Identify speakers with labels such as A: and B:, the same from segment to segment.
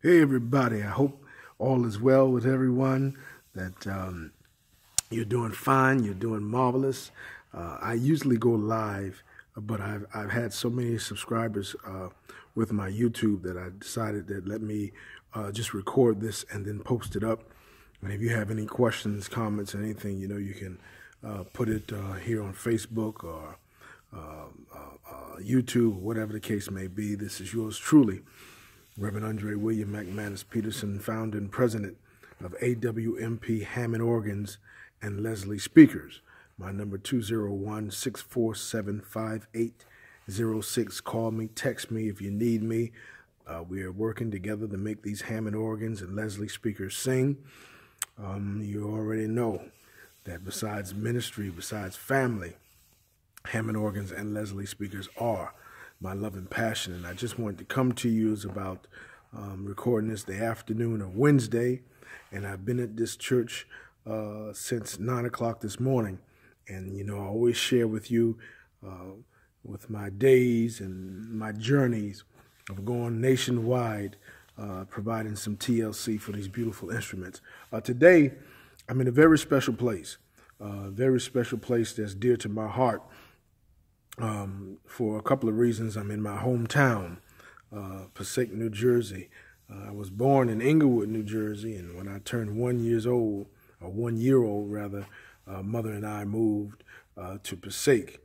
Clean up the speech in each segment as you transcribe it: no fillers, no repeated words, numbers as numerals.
A: Hey everybody, I hope all is well with everyone, that you're doing fine, you're doing marvelous. I usually go live, but I've had so many subscribers with my YouTube that I decided that let me just record this and then post it up. And if you have any questions, comments, anything, you can put it here on Facebook or YouTube, whatever the case may be. This is yours truly, Reverend Andre William McManus Peterson, founder and president of AWMP Hammond Organs and Leslie Speakers. My number 201-647-5806. Call me, text me if you need me. We are working together to make these Hammond organs and Leslie Speakers sing. You already know that besides ministry, besides family, Hammond organs and Leslie Speakers are my love and passion. And I just wanted to come to you as about recording this the afternoon of Wednesday. And I've been at this church since 9 o'clock this morning. And, I always share with you with my days and my journeys of going nationwide, providing some TLC for these beautiful instruments. Today, I'm in a very special place that's dear to my heart. For a couple of reasons. I'm in my hometown, Passaic, New Jersey. I was born in Englewood, New Jersey, and when I turned 1 year old, mother and I moved to Passaic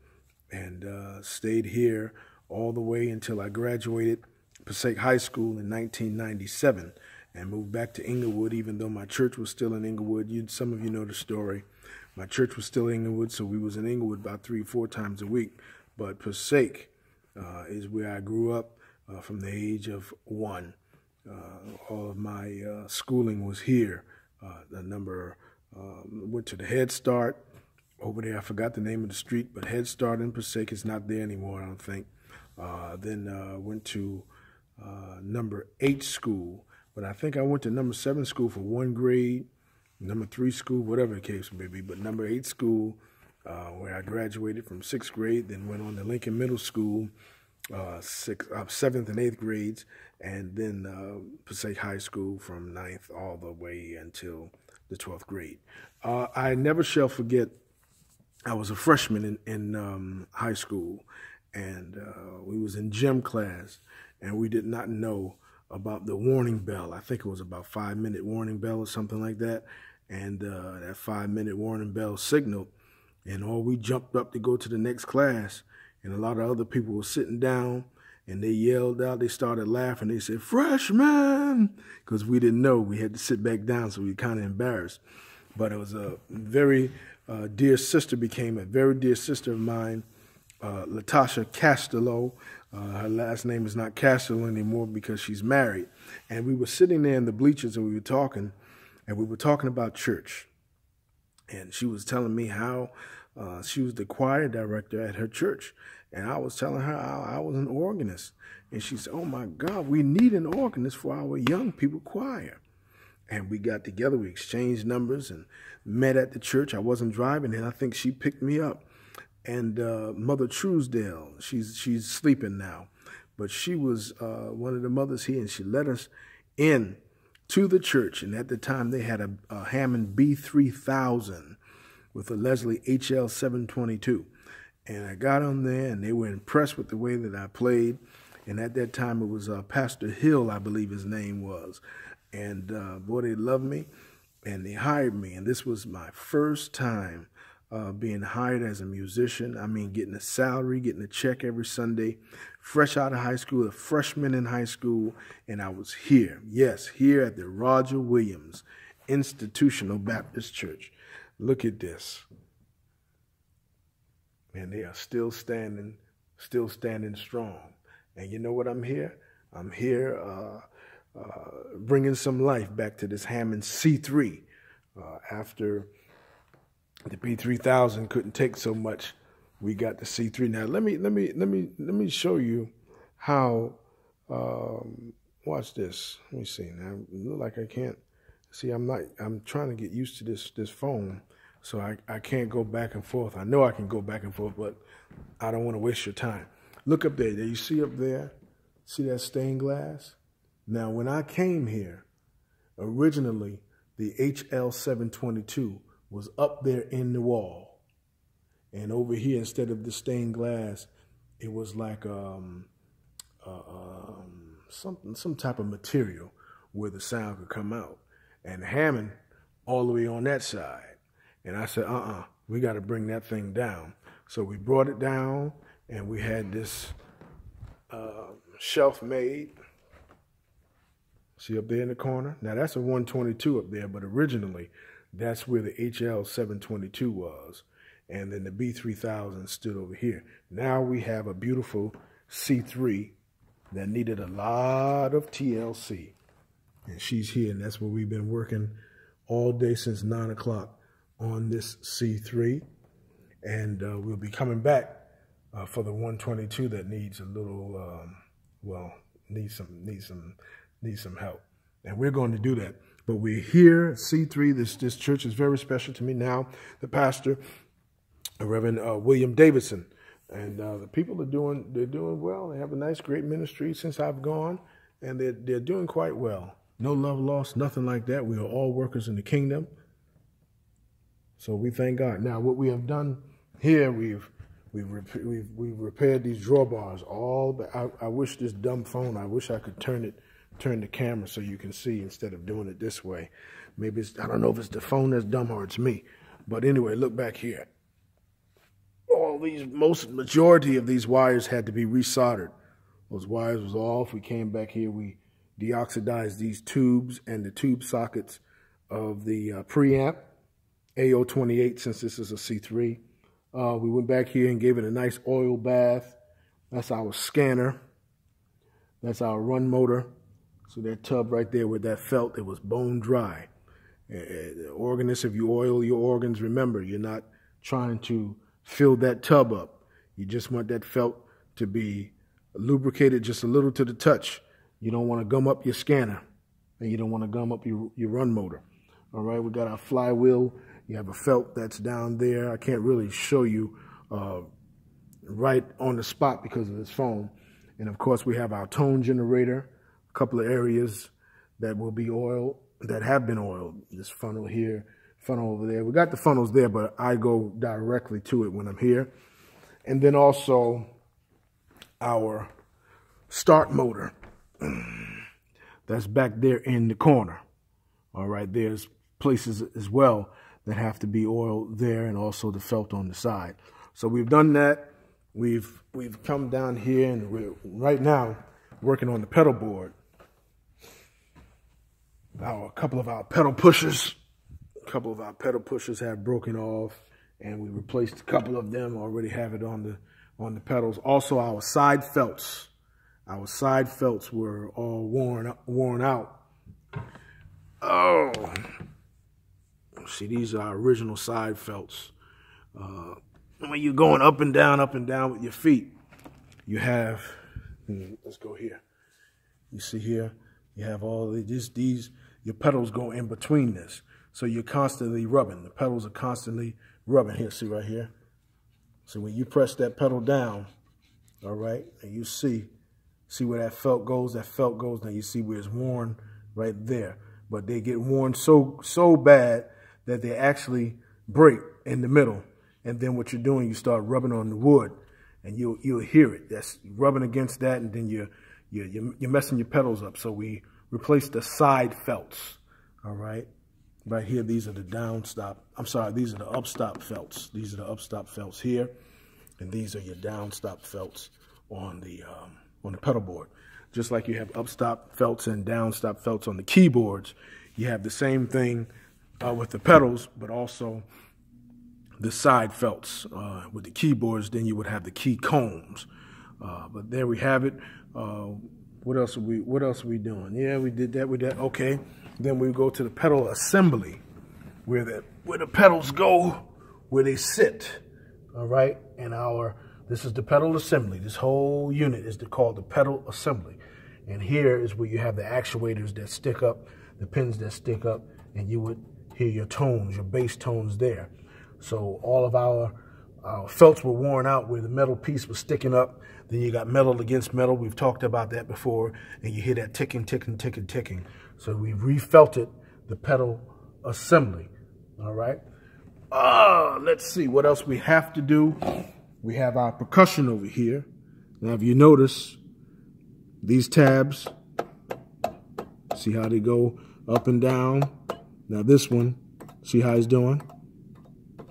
A: and stayed here all the way until I graduated Passaic High School in 1997 and moved back to Englewood, even though my church was still in Englewood. Some of you know the story. My church was still in Englewood, so we was in Englewood about 3 or 4 times a week. But Passaic is where I grew up from the age of 1. All of my schooling was here. Went to the Head Start over there. I forgot the name of the street, but Head Start in Passaic is not there anymore, I don't think. Then went to number 8 school, but I think I went to number 7 school for 1 grade, number 3 school, whatever the case may be, but number 8 school, where I graduated from 6th grade, then went on to Lincoln Middle School, 7th and 8th grades, and then Passaic High School from 9th all the way until the 12th grade. I never shall forget, I was a freshman in high school, and we was in gym class, and we did not know about the warning bell. I think it was about 5-minute warning bell or something like that, and that 5-minute warning bell signaled. And all we jumped up to go to the next class, and a lot of other people were sitting down, and they yelled out, they started laughing, they said, "Freshman!" Because we didn't know. We had to sit back down, so we were kind of embarrassed. But it was a very dear sister, became a very dear sister of mine, Latasha Castello. Her last name is not Castello anymore because she's married. And we were sitting there in the bleachers, and we were talking about church. And she was telling me how she was the choir director at her church. And I was telling her I was an organist. And she said, "Oh, my God, we need an organist for our young people choir." And we got together, we exchanged numbers and met at the church. I wasn't driving, and I think she picked me up. And Mother Truesdale, she's sleeping now. But she was one of the mothers here, and she let us in to the church, and at the time they had a Hammond B3000 with a Leslie HL 722, and I got on there, and they were impressed with the way that I played. And at that time it was Pastor Hill, I believe his name was, and boy, they loved me, and they hired me. And this was my first time being hired as a musician. I mean, getting a salary, getting a check every Sunday, fresh out of high school, a freshman in high school, and I was here, yes, here at the Roger Williams Institutional Baptist Church. Look at this. And they are still standing strong. And you know what I'm here? I'm here bringing some life back to this Hammond C-3 after the B3000 couldn't take so much. We got the C3. Now let me show you how. Watch this. Let me see. Now it look like I can't see. I'm trying to get used to this phone, so I can't go back and forth. I know I can go back and forth, but I don't want to waste your time. Look up there. Do you see up there? See that stained glass? Now, when I came here, originally, the HL722 was up there in the wall. And over here, instead of the stained glass, it was like some type of material where the sound could come out. And Hammond all the way on that side. And I said, we got to bring that thing down. So we brought it down, and we had this shelf made. See up there in the corner? Now that's a 122 up there, but originally that's where the HL722 was. And then the B3000 stood over here. Now we have a beautiful C3 that needed a lot of TLC. And she's here, and that's where we've been working all day since 9 o'clock on this C3. And we'll be coming back for the 122 that needs a little, needs some help. And we're going to do that. But we're here, C3. This church is very special to me now. The pastor, Reverend William Davidson, and the people are doing well. They have a nice, great ministry since I've gone, and they're doing quite well. No love lost, nothing like that. We are all workers in the kingdom. So we thank God. Now, what we have done here, we've repaired these drawbars. I wish this dumb phone, I wish I could turn the camera so you can see instead of doing it this way. Maybe I don't know if it's the phone that's dumb or it's me. But anyway, look back here. Majority of these wires had to be resoldered. Those wires was off. We came back here. We deoxidized these tubes and the tube sockets of the preamp AO28, since this is a C3. We went back here and gave it a nice oil bath. That's our scanner. That's our run motor. So that tub right there with that felt, it was bone dry. Organist, if you oil your organs, remember, you're not trying to fill that tub up. You just want that felt to be lubricated just a little to the touch. You don't want to gum up your scanner, and you don't want to gum up your run motor. All right, we got our flywheel. You have a felt that's down there. I can't really show you right on the spot because of this phone. And of course, we have our tone generator, a couple of areas that will be oiled, that have been oiled. This funnel here, funnel over there. We got the funnels there, but I go directly to it when I'm here. And then also our start motor. That's back there in the corner. All right, there's places as well that have to be oiled there, and also the felt on the side. So we've done that. We've come down here, and we're right now working on the pedal board. A couple of our pedal pushers have broken off, and we replaced a couple of them. Already have it on the pedals. Also, our side felts. Our side felts were all worn out. Oh, see, these are our original side felts. When you're going up and down with your feet, you have, let's go here. You see here, you have all these, your pedals go in between this. So you're constantly rubbing. The pedals are constantly rubbing. Here, see right here. So when you press that pedal down, all right, and you see where that felt goes, now you see where it's worn right there. But they get worn so bad that they actually break in the middle. And then what you're doing, you start rubbing on the wood, and you'll hear it. That's rubbing against that, and then you're messing your pedals up. So we replaced the side felts. All right, right here, these are the downsstop. I'm sorry, these are the upstop felts. These are the upstop felts here, and these are your downstop felts on the pedal board. Just like you have upstop felts and downstop felts on the keyboards, you have the same thing with the pedals, but also the side felts with the keyboards. Then you would have the key combs. But there we have it. What else are we doing? Yeah, we did that with that. Okay. Then we go to the pedal assembly, where the pedals go, where they sit. All right, and this is the pedal assembly. This whole unit is called the pedal assembly. And here is where you have the actuators that stick up, the pins that stick up, and you would hear your tones, your bass tones there. So all of our felts were worn out where the metal piece was sticking up. Then you got metal against metal. We've talked about that before. And you hear that ticking, ticking, ticking, ticking. So we've refelted the pedal assembly. All right. Let's see what else we have to do. We have our percussion over here. Now, if you notice, these tabs, see how they go up and down. Now this one, see how it's doing?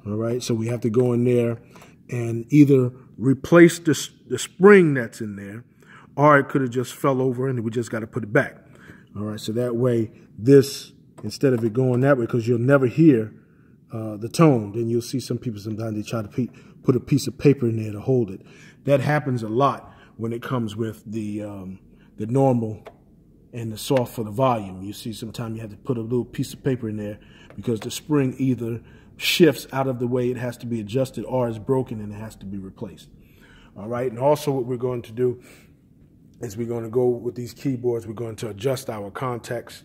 A: All right, so we have to go in there and either replace the spring that's in there, or it could have just fell over and we just got to put it back. All right, so that way this, instead of it going that way, because you'll never hear the tone, then you'll see some people sometimes they try to put a piece of paper in there to hold it. That happens a lot when it comes with the normal and the soft for the volume. You see sometimes you have to put a little piece of paper in there because the spring either shifts out of the way it has to be adjusted or is broken and it has to be replaced. All right, and also what we're going to do is we're going to go with these keyboards, we're going to adjust our contacts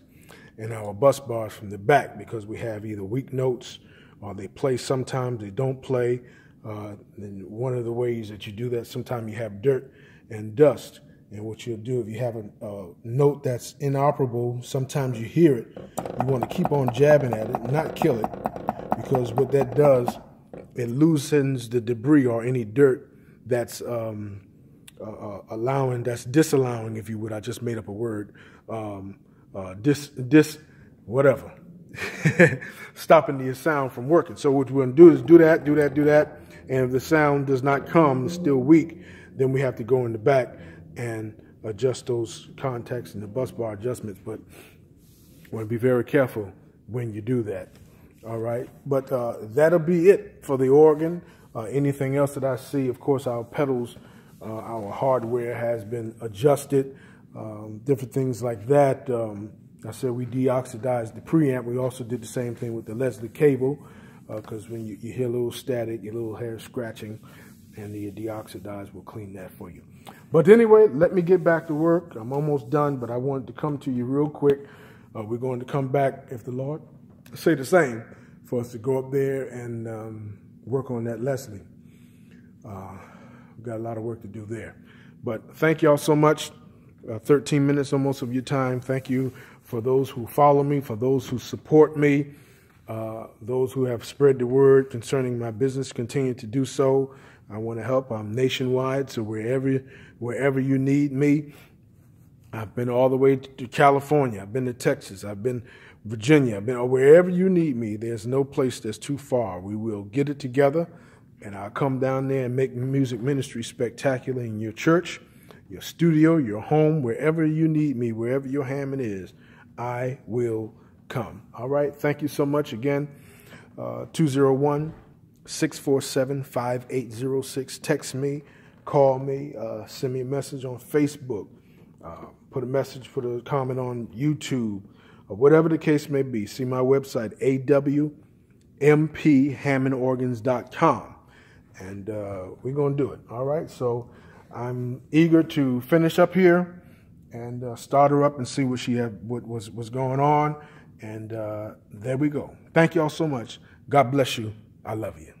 A: and our bus bars from the back because we have either weak notes or they play sometimes, they don't play. And one of the ways that you do that, sometimes you have dirt and dust. And what you'll do if you have a note that's inoperable, sometimes you hear it. You want to keep on jabbing at it, not kill it, because what that does, it loosens the debris or any dirt that's disallowing, if you would. I just made up a word. Whatever. Stopping the sound from working. So what we're going to do is do that. And if the sound does not come, it's still weak, then we have to go in the back and adjust those contacts and the bus bar adjustments. But you want to be very careful when you do that. All right. But that'll be it for the organ. Anything else that I see, of course, our pedals, our hardware has been adjusted, different things like that. I said we deoxidized the preamp. We also did the same thing with the Leslie cable because when you hear a little static, a little hair scratching, and the deoxidize will clean that for you. But anyway, let me get back to work. I'm almost done, but I wanted to come to you real quick. We're going to come back, if the Lord say the same, for us to go up there and work on that Leslie. We've got a lot of work to do there. But thank y'all so much. 13 minutes almost of your time. Thank you for those who follow me, for those who support me, those who have spread the word concerning my business. Continue to do so. I want to help. I'm nationwide, so wherever you need me. I've been all the way to California. I've been to Texas. I've been Virginia. I've been wherever you need me. There's no place that's too far. We will get it together, and I'll come down there and make music ministry spectacular in your church, your studio, your home, wherever you need me, wherever your Hammond is, I will come. All right. Thank you so much again. 201-647-5806. Text me, call me, send me a message on Facebook, put a comment on YouTube, or whatever the case may be. See my website, awmphammondorgans.com, and we're going to do it. All right. So I'm eager to finish up here and start her up and see what was going on. And there we go. Thank you all so much. God bless you. I love you.